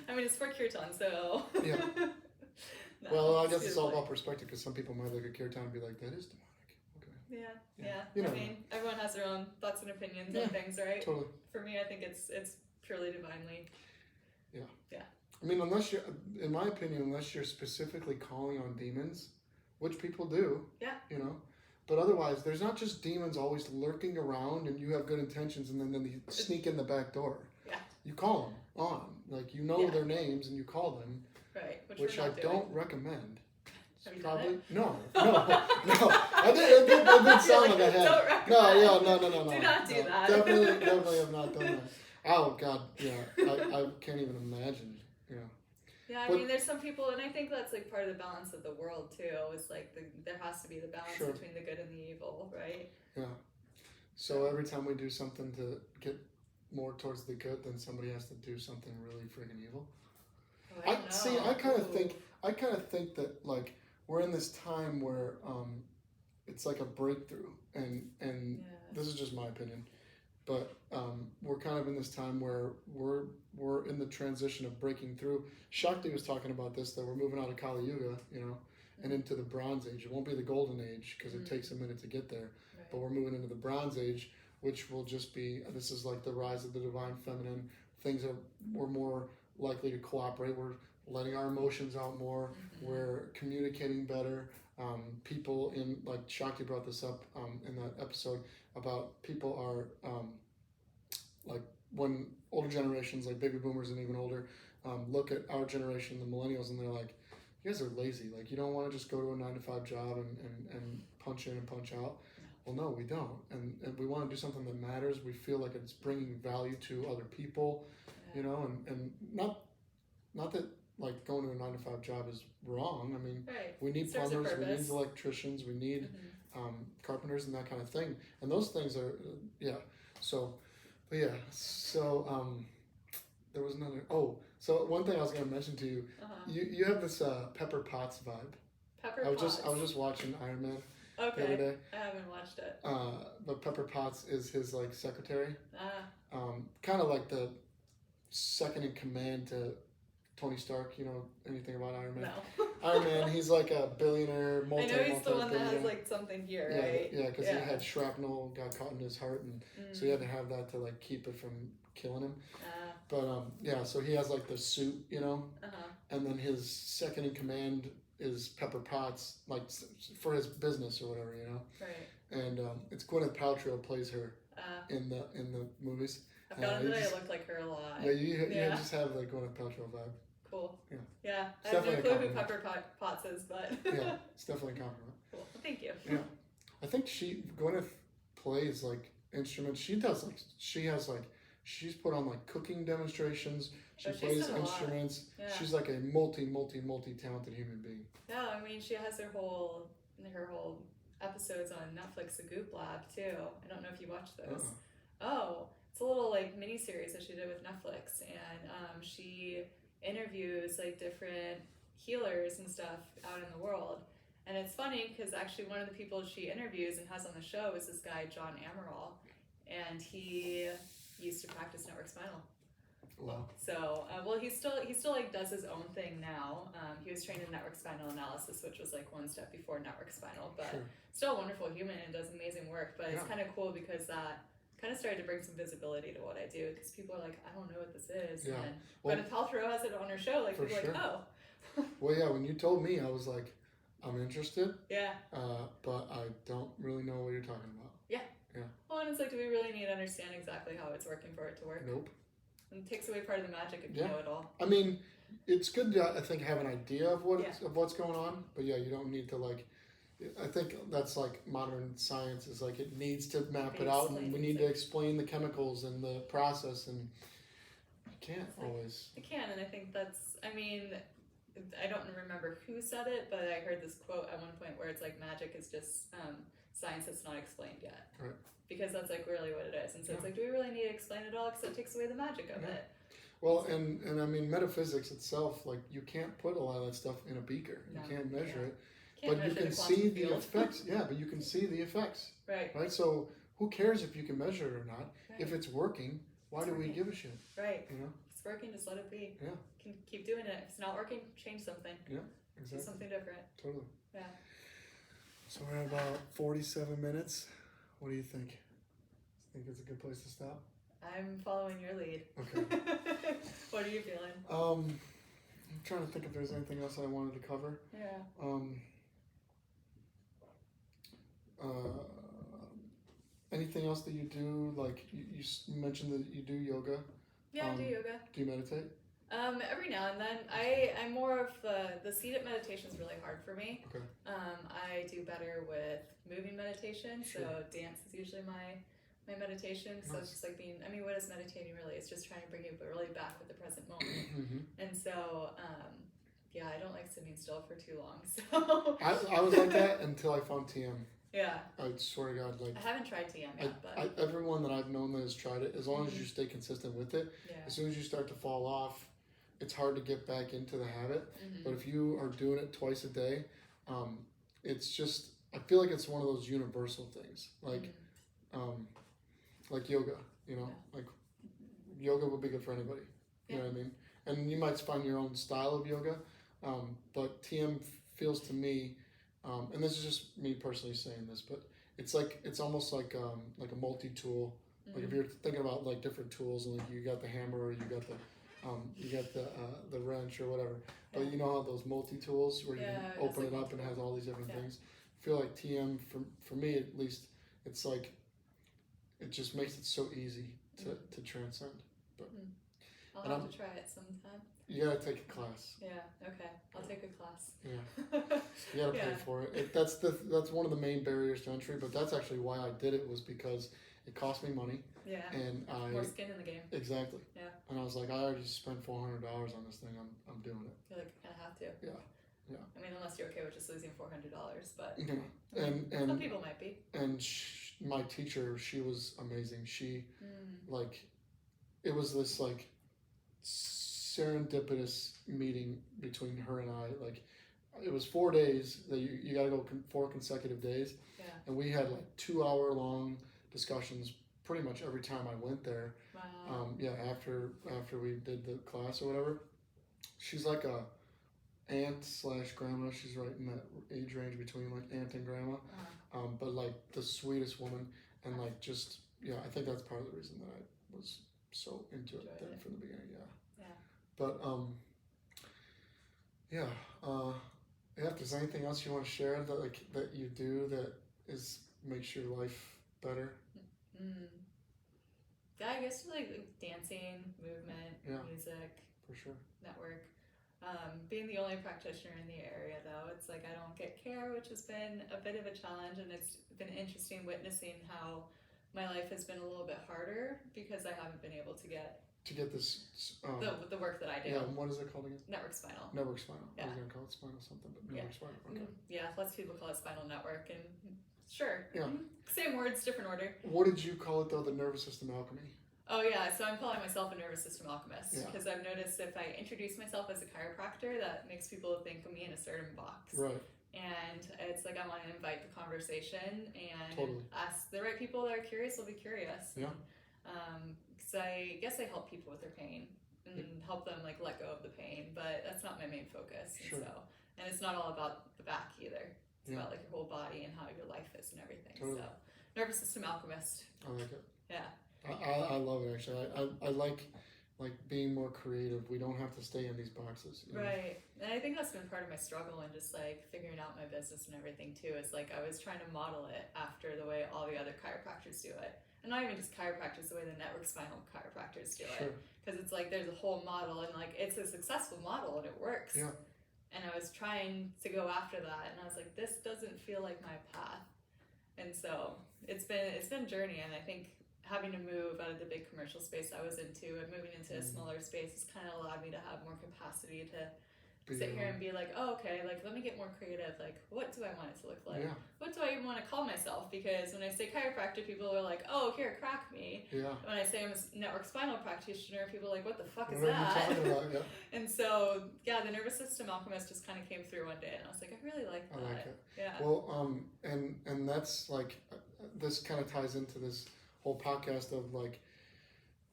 I mean, it's for kirtan, so. Yeah. No, well, I guess it's all about perspective, because some people might look at kirtan and be like, that is demonic. Okay. Yeah. I mean, everyone has their own thoughts and opinions on things, right? Totally. For me, I think it's purely divinely. Yeah. Yeah. I mean, in my opinion, unless you're specifically calling on demons, which people do. Yeah. But otherwise, there's not just demons always lurking around and you have good intentions and then they sneak in the back door. Yeah. You call them on. Like, their names and you call them. Right. Which I don't recommend. Have you Probably done it? No. I did. It did sound like I had. No. Do not do that. Definitely have not done that. Oh God, yeah. I can't even imagine. Yeah, I mean, there's some people, and I think that's like part of the balance of the world too. Is like there has to be the balance between the good and the evil, right? Yeah. So every time we do something to get more towards the good, then somebody has to do something really friggin' evil. Oh, I kind of think that like we're in this time where it's like a breakthrough, and this is just my opinion, but we're kind of in this time where we're in the transition of breaking through. Shakti was talking about this, that we're moving out of Kali Yuga, and into the Bronze Age. It won't be the Golden Age because it takes a minute to get there, but we're moving into the Bronze Age, which will just be, this is like the rise of the divine feminine. We're more likely to cooperate. We're letting our emotions out more. We're communicating better. People like Shakti brought this up in that episode about people are like when older generations, like baby boomers and even older, look at our generation, the millennials, and they're like, you guys are lazy. Like, you don't want to just go to a 9-to-5 job and punch in and punch out. Well, no, we don't. And we want to do something that matters. We feel like it's bringing value to other people, and not that like going to a 9-to-5 job is wrong. I mean, we need plumbers, we need electricians, we need carpenters and that kind of thing. And those things are, So there was another. So one thing I was going to mention to you, you have this Pepper Potts vibe. I was just watching Iron Man the other day. I haven't watched it. But Pepper Potts is his like secretary. Kind of like the second in command to Tony Stark. You know anything about Iron Man? No. Iron Man, he's like a billionaire, I know he's the one that has like something here, right? Yeah, because he had shrapnel got caught in his heart, and so he had to have that to like keep it from killing him. But yeah, so he has like the suit, you know, and then his second in command is Pepper Potts, like for his business or whatever, you know. Right. And it's Gwyneth Paltrow plays her in the movies. I've gotten that I look like her a lot. Yeah, you just have like Gwyneth Paltrow vibe. Cool. Yeah. Yeah. It's I have no clue who compliment. Pepper Potts is, but. Yeah, it's definitely a compliment. Cool. Thank you. Yeah. I think Gwyneth plays like instruments. She does like, she's put on like cooking demonstrations. She plays instruments. Yeah. She's like a multi-talented human being. Yeah, I mean, she has her whole episodes on Netflix, The Goop Lab, too. I don't know if you watched those. Oh, it's a little like mini series that she did with Netflix, and she interviews like different healers and stuff out in the world. And it's funny because actually one of the people she interviews and has on the show is this guy John Amaral, and he used to practice network spinal. Wow. So, he still like does his own thing now. He was trained in network spinal analysis, which was like one step before network spinal, but still a wonderful human and does amazing work. But it's kind of cool because that kind of started to bring some visibility to what I do, because people are like, I don't know what this is. Yeah. And Gwyneth Paltrow has it on her show. Like, people are like, oh. Well, yeah, when you told me, I was like, I'm interested. Yeah. But I don't really know what you're talking about. Yeah. Yeah. Well, and it's like, do we really need to understand exactly how it's working for it to work? Nope. And it takes away part of the magic if you know it all. I mean, it's good to, I think, have an idea of what's going on, but yeah, you don't need to like. I think that's like modern science is like it needs to map it out, and we need to explain the chemicals and the process, and you can't always. You can, and I think that's. I mean, I don't remember who said it, but I heard this quote at one point where it's like magic is just science that's not explained yet. Right. Because that's like really what it is, and so it's like, do we really need to explain it all? Because it takes away the magic of it. Well, and I mean, metaphysics itself, like you can't put a lot of that stuff in a beaker. You can't measure it. But you can see the effects. Yeah, but you can see the effects. Right. Right. So who cares if you can measure it or not? Right. If it's working, why do we give a shit? Right. You know. If it's working, just let it be. Yeah. Can keep doing it. If it's not working, change something. Yeah. Exactly. Do something different. Totally. Yeah. So we're at about 47 minutes. What do you think? Think it's a good place to stop? I'm following your lead. Okay. What are you feeling? I'm trying to think if there's anything else I wanted to cover. Yeah. Anything else that you do? Like you mentioned that you do yoga. Yeah, I do yoga. Do you meditate? Every now and then. I'm more of the seated meditation is really hard for me. Okay. I do better with moving meditation. So dance is usually my meditation. So it's just like what is meditating really? It's just trying to bring you really back with the present moment. And so, I don't like sitting still for too long. So I was like that until I found TM. Yeah. I swear to God, like I haven't tried TM yet, but everyone that I've known that has tried it, as long as you stay consistent with it, as soon as you start to fall off, it's hard to get back into the habit. But if you are doing it twice a day, it's just, I feel like it's one of those universal things, like yoga, you know, like yoga would be good for anybody, you know what I mean? And you might find your own style of yoga, but TM feels to me, and this is just me personally saying this, but it's almost like a multi-tool. Like if you're thinking about like different tools, and like you got the hammer, or you got the wrench or whatever. But you know how those multi-tools where you can open it up and it has all these different things. I feel like TM for me at least, it's like it just makes it so easy to transcend. But I'll have to try it sometime. You gotta take a class. Yeah. Okay. I'll take a class. Yeah. You gotta pay for it. That's one of the main barriers to entry. But that's actually why I did it, was because it cost me money. Yeah. And more skin in the game. Exactly. Yeah. And I was like, I already spent $400 on this thing. I'm doing it. You're like, I have to. Yeah. Yeah. I mean, unless you're okay with just losing $400, but and some people might be. And my teacher, she was amazing. She like, it was this like serendipitous meeting between her and I. Like, it was 4 days that you got to go 4 consecutive days. Yeah. And we had like 2 hour long discussions pretty much every time I went there. Wow. After we did the class or whatever, she's like a aunt / grandma. She's right in that age range between like aunt and grandma. But like the sweetest woman, and like just I think that's part of the reason that I was so into it then from the beginning. But if there's anything else you want to share that you do that makes your life better. Yeah, I guess like dancing, movement, music, for sure, network. Being the only practitioner in the area, though, it's like I don't get care, which has been a bit of a challenge, and it's been interesting witnessing how my life has been a little bit harder because I haven't been able to get this the work that I do. Yeah, and what is it called again? Network Spinal. Network Spinal. Yeah. I was gonna call it Spinal something, but Network Spinal. Okay. Yeah, lots of people call it Spinal Network, and sure. Yeah. Same words, different order. What did you call it though? The Nervous System Alchemy. Oh yeah, so I'm calling myself a Nervous System Alchemist because I've noticed if I introduce myself as a chiropractor, that makes people think of me in a certain box. Right. And it's like I want to invite the conversation and ask the right people that are curious will be curious. Yeah. So I guess I help people with their pain and help them like let go of the pain, but that's not my main focus. Sure. And it's not all about the back either. It's about like your whole body and how your life is and everything. Totally. So Nervous System Alchemist. I like it. Yeah. I love it actually. I like being more creative. We don't have to stay in these boxes. Right. And I think that's been part of my struggle and just like figuring out my business and everything too. Is like I was trying to model it after the way all the other chiropractors do it. And not even just chiropractors, the way the network spinal chiropractors do it. Because it's like there's a whole model and like it's a successful model and it works. Yeah. And I was trying to go after that and I was like, this doesn't feel like my path. And so it's been a journey, and I think having to move out of the big commercial space I was into and moving into a smaller space has kind of allowed me to have more capacity to sit here and be like, oh, okay, like let me get more creative. Like, what do I want it to look like? Yeah. What do I even want to call myself? Because when I say chiropractor, people are like, oh, here, crack me. Yeah. When I say I'm a network spinal practitioner, people are like, what the fuck is what that? Are you talking about? Yeah. And so, the Nervous System Alchemist just kind of came through one day, and I was like, I really like that. I like it. Yeah. Well, and that's like, this kind of ties into this whole podcast of like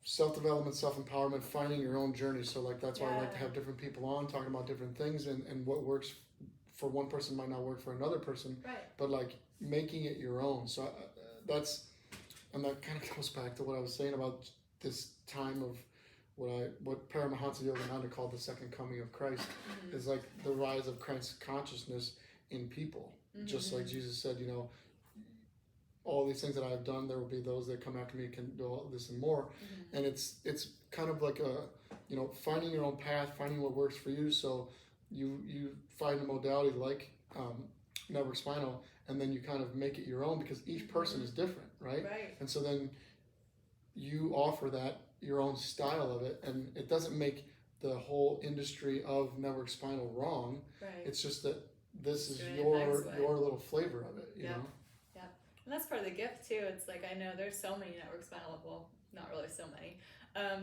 self-development, self-empowerment, finding your own journey. So like that's why I like to have different people on talking about different things, and what works for one person might not work for another person. Right. But like making it your own. So that kind of goes back to what I was saying about this time of what Paramahansa Yogananda called the second coming of Christ. Is like the rise of Christ consciousness in people. Just like Jesus said, all these things that I've done, there will be those that come after me can do all this and more. And it's kind of like finding your own path, finding what works for you. So you find a modality like network spinal, and then you kind of make it your own because each person is different, right? Right. And so then you offer that your own style of it, and it doesn't make the whole industry of network spinal wrong. Right. It's just that this is your little flavor of it, you know? And that's part of the gift too. It's like, I know there's so many network spinal, well, not really so many.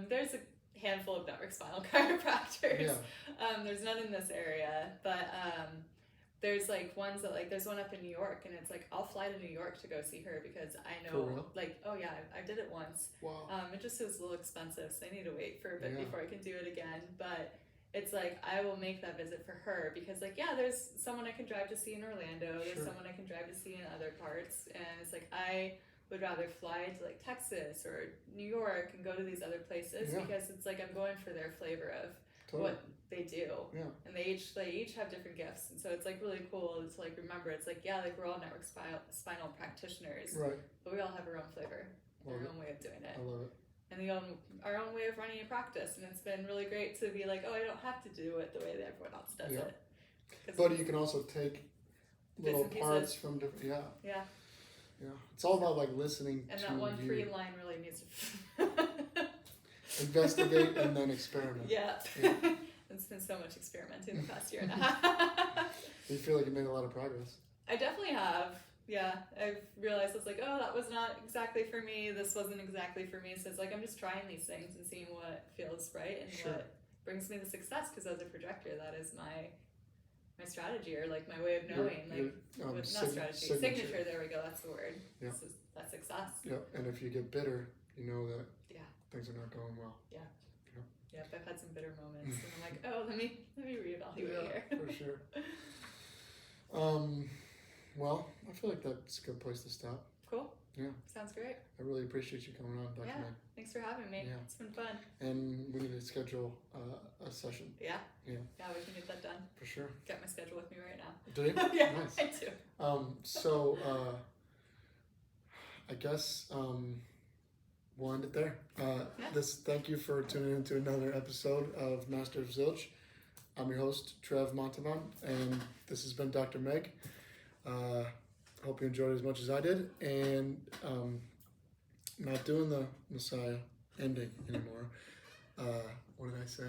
There's a handful of network spinal chiropractors. Yeah. There's none in this area, but there's like ones that like, there's one up in New York, and it's like, I'll fly to New York to go see her because I know, like, oh yeah, I did it once. Wow. It just was a little expensive, so I need to wait for a bit before I can do it again. But it's like, I will make that visit for her because like, there's someone I can drive to see in Orlando. There's someone I can drive to see in other parts. And it's like, I would rather fly to like Texas or New York and go to these other places because it's like, I'm going for their flavor of what they do. Yeah. And they each have different gifts. And so it's like really cool to like remember, it's like, like we're all network spinal practitioners. Right. But we all have our own flavor, our own way of doing it. I love it. And our own way of running a practice, and it's been really great to be like, oh, I don't have to do it the way that everyone else does it. But you can also take little parts from different. Yeah. It's all about like listening and to that one you. free line really needs to investigate and then experiment. Yeah. It's been so much experimenting the past year and a half. Do you feel like you made a lot of progress? I definitely have. Yeah, I've realized it's like, oh, that was not exactly for me. This wasn't exactly for me. So it's like I'm just trying these things and seeing what feels right and what brings me the success. Because as a projector, that is my strategy, or like my way of knowing, not strategy, signature. There we go. That's the word. Yeah. that's success. Yep. And if you get bitter, you know that Yeah. things are not going well. Yep, I've had some bitter moments, and I'm like, oh, let me reevaluate here. For sure. Well, I feel like that's a good place to stop. Cool. Yeah. Sounds great. I really appreciate you coming on, Dr. Yeah. Meg. Thanks for having me. Yeah. It's been fun. And we need to schedule a session. Yeah. Yeah. Yeah, we can get that done. For sure. Got my schedule with me right now. Do you? Yeah, Nice. I do. So I guess we'll end it there. Thank you for tuning into another episode of Master of Zilch. I'm your host, Trev Montalban, and this has been Dr. Meg. Hope you enjoyed it as much as I did, and not doing the Messiah ending anymore. What did I say?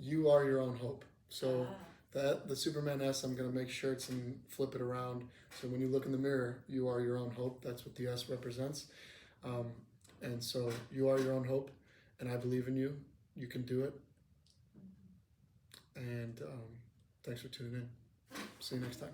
You are your own hope. So the Superman S, I'm going to make shirts and flip it around. So when you look in the mirror, you are your own hope. That's what the S represents. And so you are your own hope, and I believe in you. You can do it. And thanks for tuning in. See you next time.